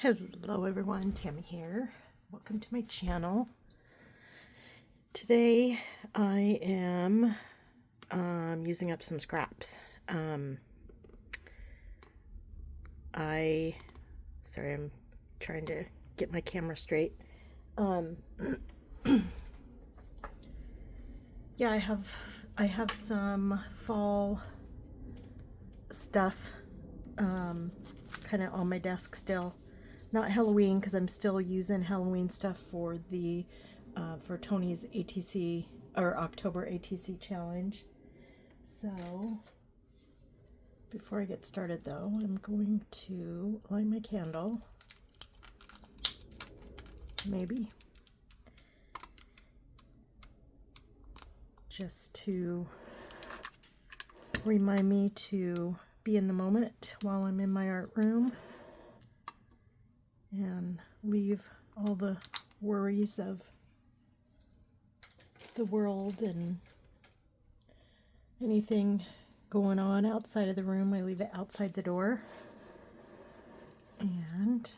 Hello everyone, Tammy here. Welcome to my channel. Today I am using up some scraps. Sorry, I'm trying to get my camera straight. Yeah, I have some fall stuff kind of on my desk still. Not Halloween, because I'm still using Halloween stuff for the for Tony's ATC or October ATC challenge. So before I get started though, I'm going to light my candle. Maybe. Just to remind me to be in the moment while I'm in my art room and leave all the worries of the world and anything going on outside of the room. I leave it outside the door and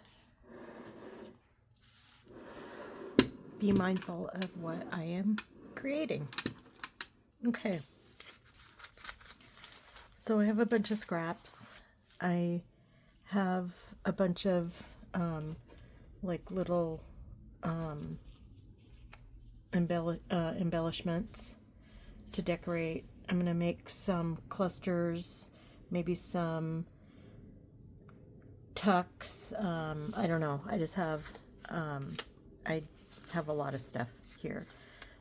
be mindful of what I am creating. Okay, so I have a bunch of scraps. I have a bunch of like little embellishments to decorate. I'm gonna make some clusters, maybe some tucks. I don't know. I just have I have a lot of stuff here.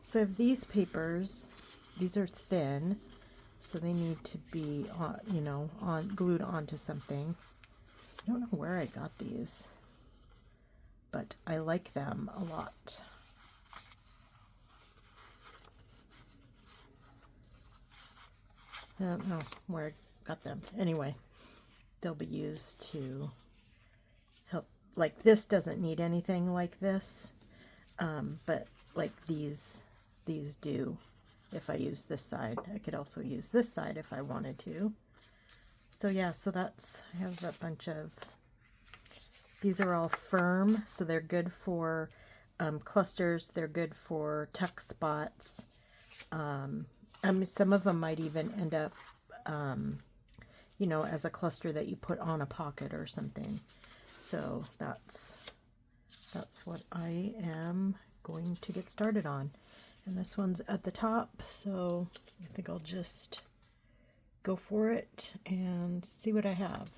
So I have these papers. These are thin, so they need to be glued onto something. I don't know where I got these, but I like them a lot. I don't know where I got them. Anyway, they'll be used to help. Like this doesn't need anything like this, but like these do. If I use this side, I could also use this side if I wanted to. So yeah, so that's, I have a bunch of, these are all firm, so they're good for clusters, they're good for tuck spots. Some of them might even end up, as a cluster that you put on a pocket or something. So that's what I am going to get started on. And this one's at the top, so I think I'll just go for it and see what I have.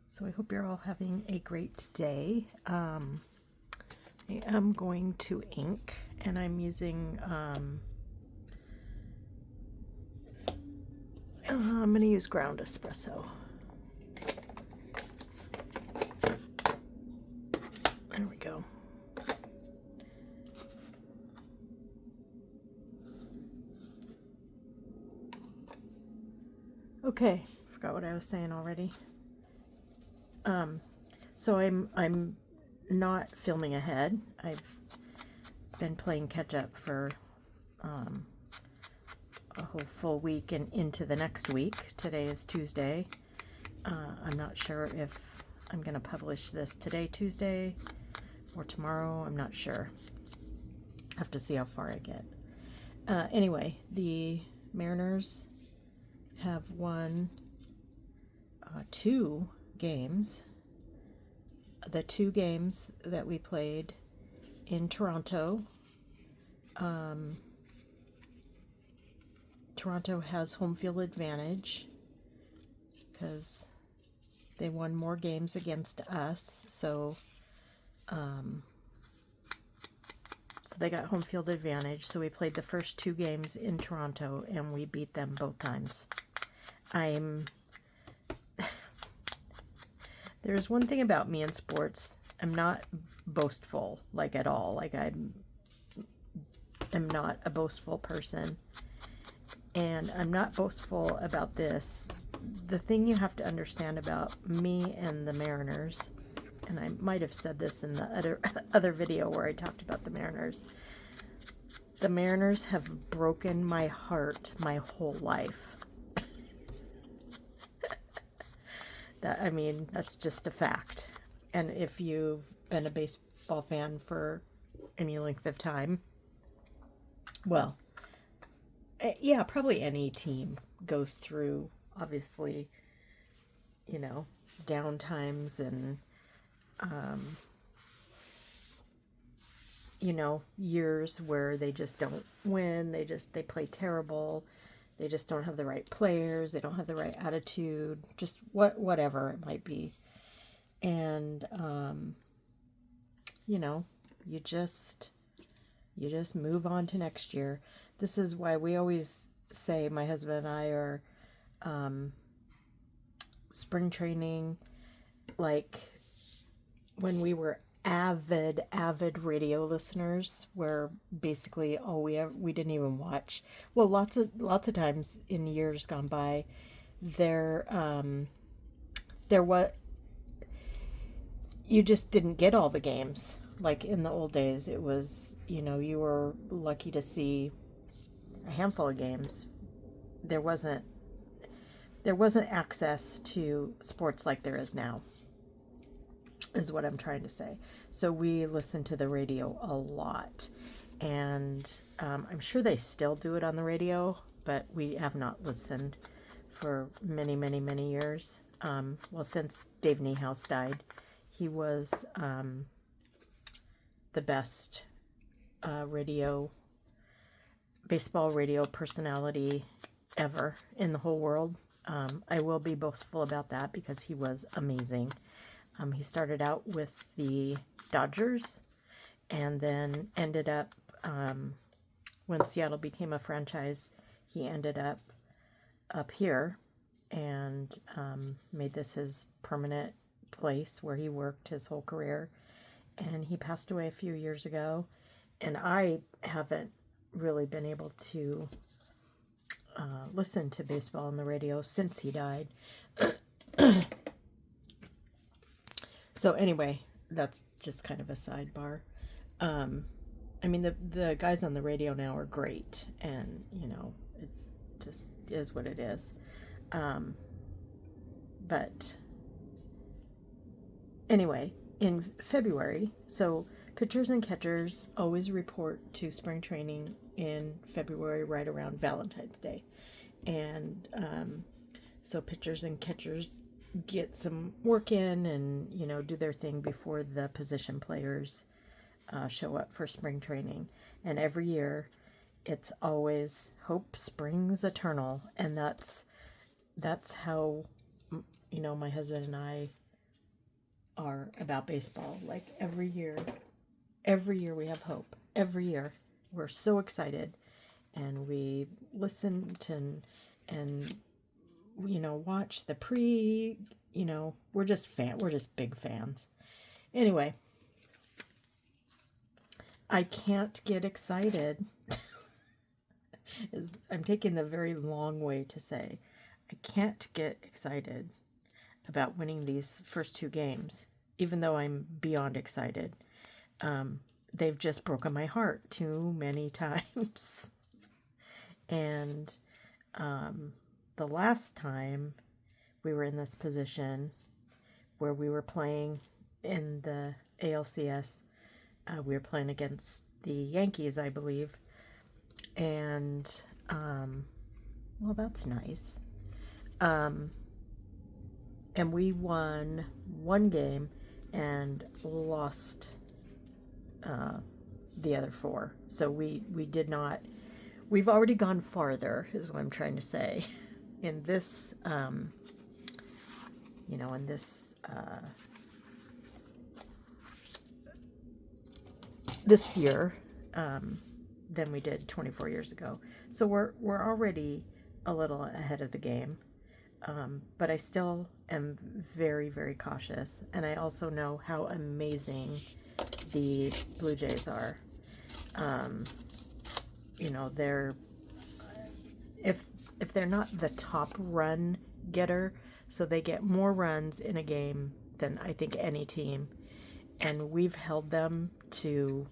So I hope you're all having a great day. I am going to ink, and I'm using, I'm going to use ground espresso. There we go. Okay, forgot what I was saying already. So I'm not filming ahead. I've been playing catch up for a whole full week and into the next week. Today is Tuesday. I'm not sure if I'm going to publish this today, Tuesday, or tomorrow. I'm not sure. I have to see how far I get. Anyway, the Mariners have won 2 games. The 2 games that we played in Toronto. Toronto has home field advantage because they won more games against us, so they got home field advantage. So we played the first 2 games in Toronto and we beat them both times. There's one thing about me in sports. I'm not boastful, like at all. Like I'm not a boastful person. And I'm not boastful about this. The thing you have to understand about me and the Mariners, and I might have said this in the other video where I talked about the Mariners. The Mariners have broken my heart my whole life. That, I mean, that's just a fact. And if you've been a baseball fan for any length of time, well, yeah, probably any team goes through, obviously, you know, down times and, you know, years where they just don't win. They play terrible. They just don't have the right players. They don't have the right attitude. Just whatever it might be. And, you know, you just move on to next year. This is why we always say, my husband and I are, spring training, like when we were avid radio listeners, where basically all we didn't even watch. Well, lots of times in years gone by, there was, you just didn't get all the games. Like in the old days, it was, you know, you were lucky to see a handful of games. There wasn't access to sports like there is now, is what I'm trying to say. So we listen to the radio a lot, and I'm sure they still do it on the radio, but we have not listened for many years. Well, since Dave Niehaus died. He was the best baseball radio personality ever in the whole world. I will be boastful about that because he was amazing. He started out with the Dodgers and then ended up, when Seattle became a franchise, he ended up here and made this his permanent place where he worked his whole career. And he passed away a few years ago, and I haven't really been able to listen to baseball on the radio since he died. So anyway, that's just kind of a sidebar. I mean, the guys on the radio now are great, and, you know, it just is what it is. But anyway, in February, so pitchers and catchers always report to spring training in February, right around Valentine's Day. And so pitchers and catchers get some work in and, you know, do their thing before the position players show up for spring training. And every year it's always hope springs eternal. And that's how, you know, my husband and I are about baseball. Like every year we have hope. Every year we're so excited, and we listen to and you know, watch the you know, we're just big fans. Anyway, I can't get excited. I'm taking the very long way to say I can't get excited about winning these first two games, even though I'm beyond excited. They've just broken my heart too many times. And the last time we were in this position where we were playing in the ALCS, we were playing against the Yankees, I believe. And, well, that's nice. And we won one game and lost the other four. So we did not. We've already gone farther, is what I'm trying to say, in this, you know, in this this year than we did 24 years ago. So we're already a little ahead of the game. But I still am very cautious, and I also know how amazing the Blue Jays are. You know, they're if they're not the top run getter, so they get more runs in a game than I think any team, and we've held them to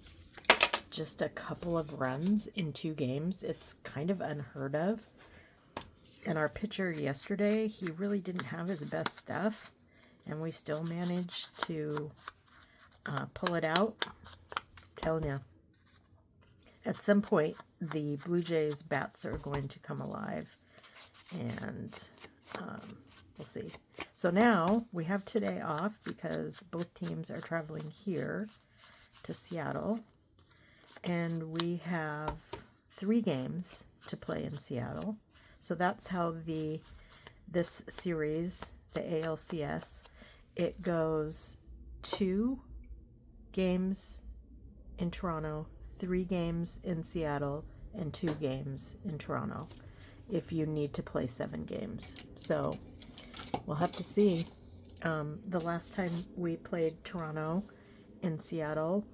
just a couple of runs in 2 games. It's kind of unheard of. And our pitcher yesterday, he really didn't have his best stuff. and we still managed to pull it out. Telling you, at some point, the Blue Jays bats are going to come alive, and we'll see. So now we have today off because both teams are traveling here to Seattle, and we have 3 games to play in Seattle. So that's how this series, the ALCS, it goes 2 games in Toronto, 3 games in Seattle, and 2 games in Toronto if you need to play 7 games. So we'll have to see. The last time we played Toronto in Seattle,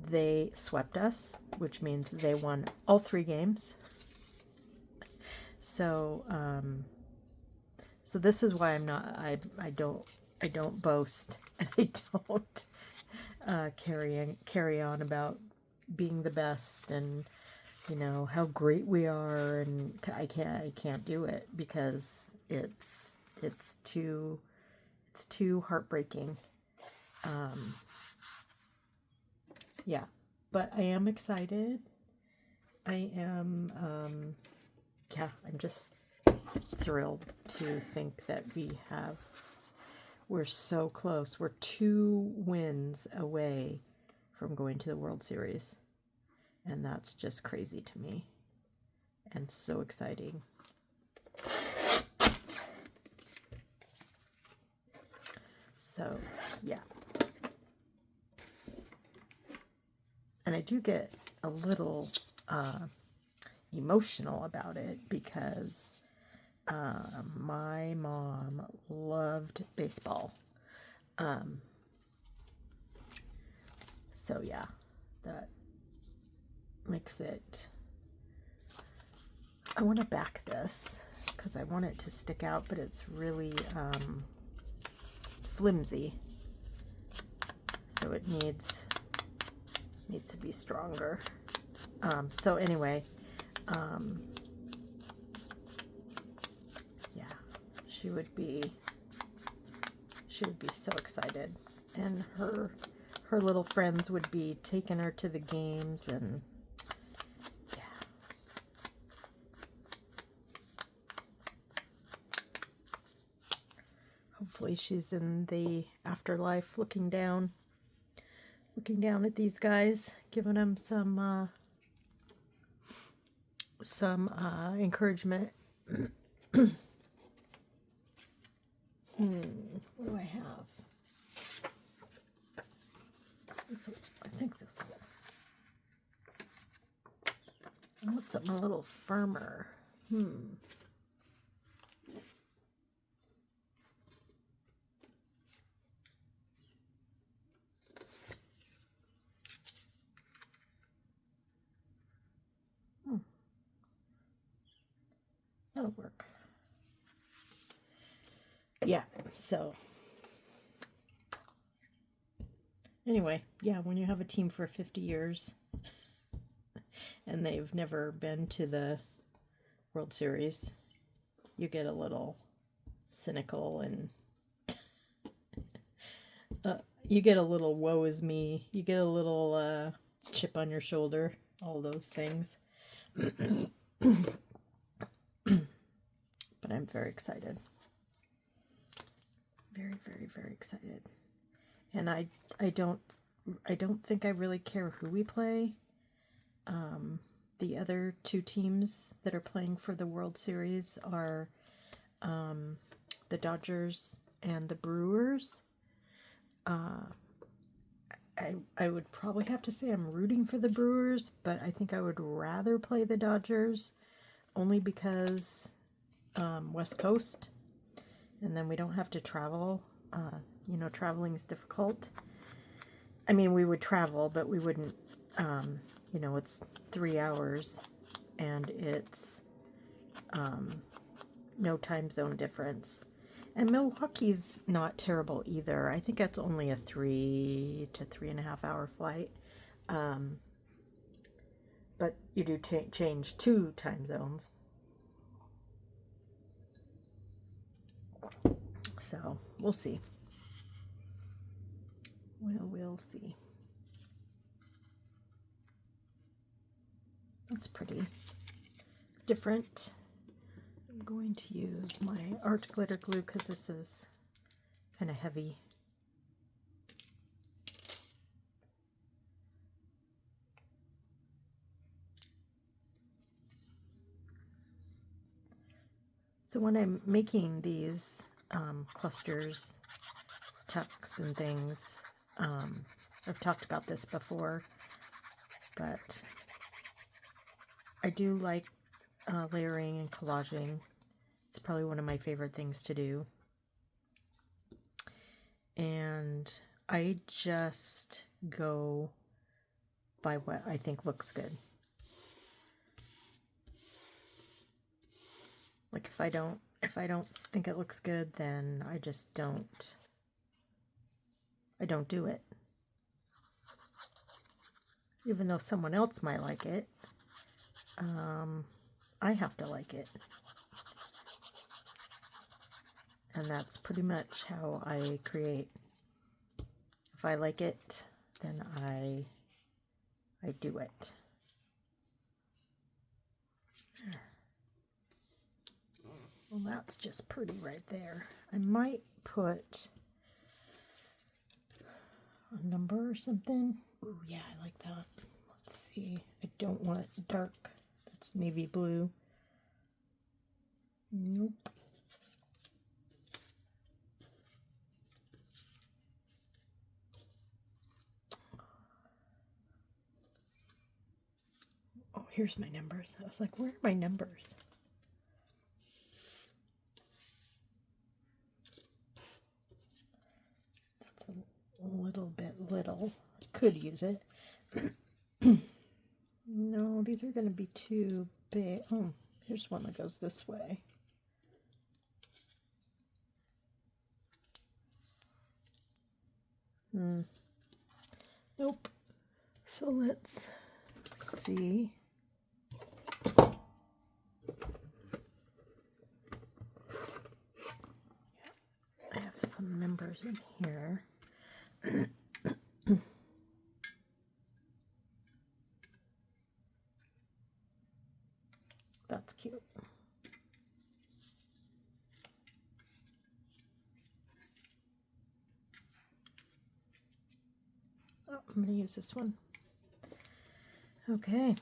they swept us, which means they won all 3 games. So so this is why I don't boast, and I don't carry on about being the best and, you know, how great we are, and I can't do it because it's too heartbreaking. Yeah, but I am excited. I'm just thrilled to think that we're so close. We're 2 wins away from going to the World Series. And that's just crazy to me. And so exciting. So, yeah. And I do get a little emotional about it because my mom loved baseball. So yeah, that makes it, I want to back this because I want it to stick out, but it's really, it's flimsy. So it needs to be stronger. So anyway, yeah, she would be so excited, and her little friends would be taking her to the games, and yeah. Hopefully she's in the afterlife looking down at these guys, giving them some encouragement. What do I have? I think this one. I want something a little firmer. That'll work. Yeah, so anyway, yeah, when you have a team for 50 years and they've never been to the World Series, you get a little cynical, and you get a little woe is me. You get a little chip on your shoulder, all those things. But I'm very excited. Very, very, very excited. And I don't think I really care who we play. The other 2 teams that are playing for the World Series are the Dodgers and the Brewers. I would probably have to say I'm rooting for the Brewers, but I think I would rather play the Dodgers, only because West Coast, and then we don't have to travel. You know, traveling is difficult. I mean, we would travel, but we wouldn't, you know, it's 3 hours, and it's no time zone difference. And Milwaukee's not terrible either. I think that's only a 3 to 3.5 hour flight. But you do change 2 time zones. So we'll see. We'll see. That's pretty. It's different. I'm going to use my art glitter glue because this is kind of heavy. So when I'm making these clusters, tucks and things, I've talked about this before, but I do like layering and collaging. It's probably one of my favorite things to do. And I just go by what I think looks good. Like if I don't think it looks good, then I just don't do it. Even though someone else might like it, I have to like it. And that's pretty much how I create. If I like it, then I do it. Well, that's just pretty right there. I might put a number or something. Ooh, yeah, I like that. Let's see. I don't want it dark. That's navy blue. Nope. Oh, here's my numbers. I was like, where are my numbers? That's a little bit little. I could use it. No, these are going to be too big. Oh, here's one that goes this way. Nope. So let's see. I have some numbers in here. That's cute. Oh, I'm going to use this one. Okay.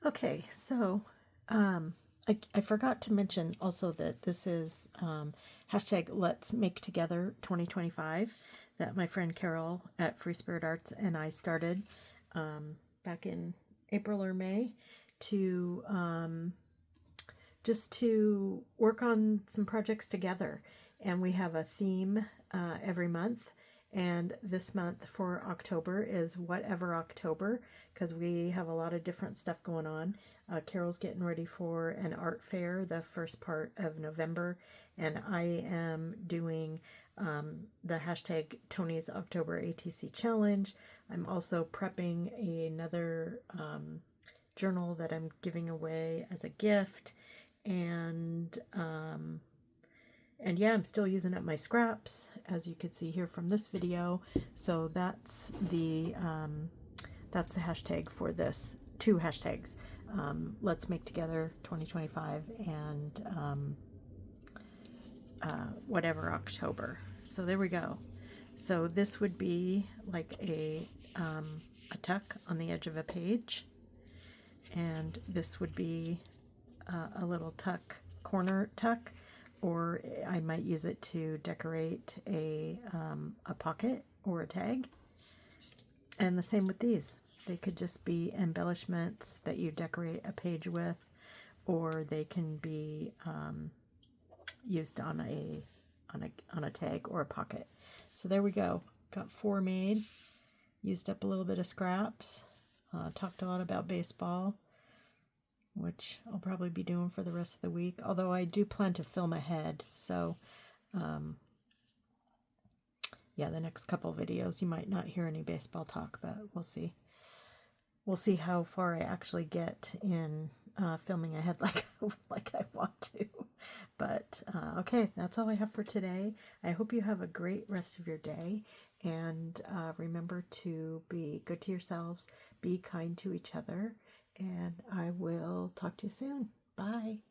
Okay, so I forgot to mention also that this is hashtag Let's Make Together 2025 that my friend Carol at Free Spirit Arts and I started back in April or May to just to work on some projects together. And we have a theme every month. And this month for October is Whatever October, because we have a lot of different stuff going on. Carol's getting ready for an art fair the first part of November, and I am doing the hashtag Tony's October ATC Challenge. I'm also prepping another journal that I'm giving away as a gift, and yeah, I'm still using up my scraps, as you could see here from this video. So that's the hashtag for this. Two hashtags. Let's Make Together 2025 and Whatever October. So there we go. So this would be like a tuck on the edge of a page. And this would be a little tuck, corner tuck, or I might use it to decorate a pocket or a tag. And the same with these. They could just be embellishments that you decorate a page with, or they can be used on a tag or a pocket. So there we go. Got 4 made. Used up a little bit of scraps. Talked a lot about baseball, which I'll probably be doing for the rest of the week. Although I do plan to film ahead, so yeah, the next couple videos you might not hear any baseball talk, but we'll see. We'll see how far I actually get in filming ahead like I want to. But okay, that's all I have for today. I hope you have a great rest of your day, and remember to be good to yourselves, be kind to each other, and I will talk to you soon. Bye.